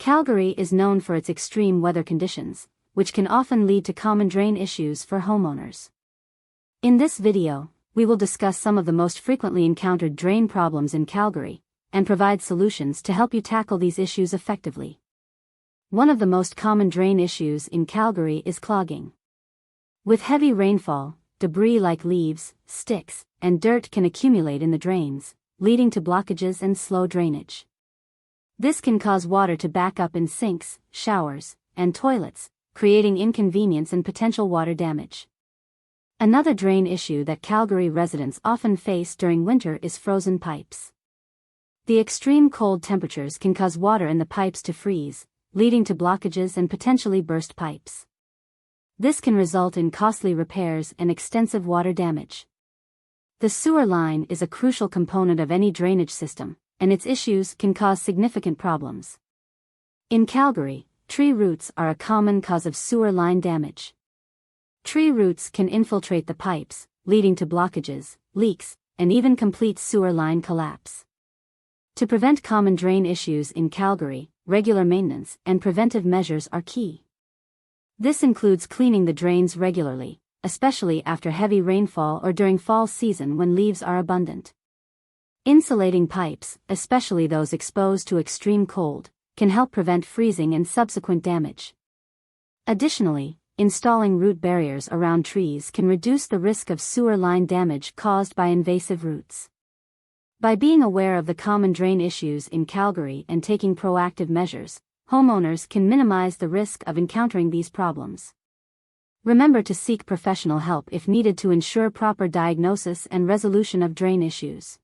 Calgary is known for its extreme weather conditions, which can often lead to common drain issues for homeowners. In this video, we will discuss some of the most frequently encountered drain problems in Calgary, and provide solutions to help you tackle these issues effectively. One of the most common drain issues in Calgary is clogging. With heavy rainfall, debris like leaves, sticks, and dirt can accumulate in the drains, leading to blockages and slow drainage. This can cause water to back up in sinks, showers, and toilets, creating inconvenience and potential water damage. Another drain issue that Calgary residents often face during winter is frozen pipes. The extreme cold temperatures can cause water in the pipes to freeze, leading to blockages and potentially burst pipes. This can result in costly repairs and extensive water damage. The sewer line is a crucial component of any drainage system, and its issues can cause significant problems. In Calgary, tree roots are a common cause of sewer line damage. Tree roots can infiltrate the pipes, leading to blockages, leaks, and even complete sewer line collapse. To prevent common drain issues in Calgary, regular maintenance and preventive measures are key. This includes cleaning the drains regularly, especially after heavy rainfall or during fall season when leaves are abundant. Insulating pipes, especially those exposed to extreme cold, can help prevent freezing and subsequent damage. Additionally, installing root barriers around trees can reduce the risk of sewer line damage caused by invasive roots. By being aware of the common drain issues in Calgary and taking proactive measures, homeowners can minimize the risk of encountering these problems. Remember to seek professional help if needed to ensure proper diagnosis and resolution of drain issues.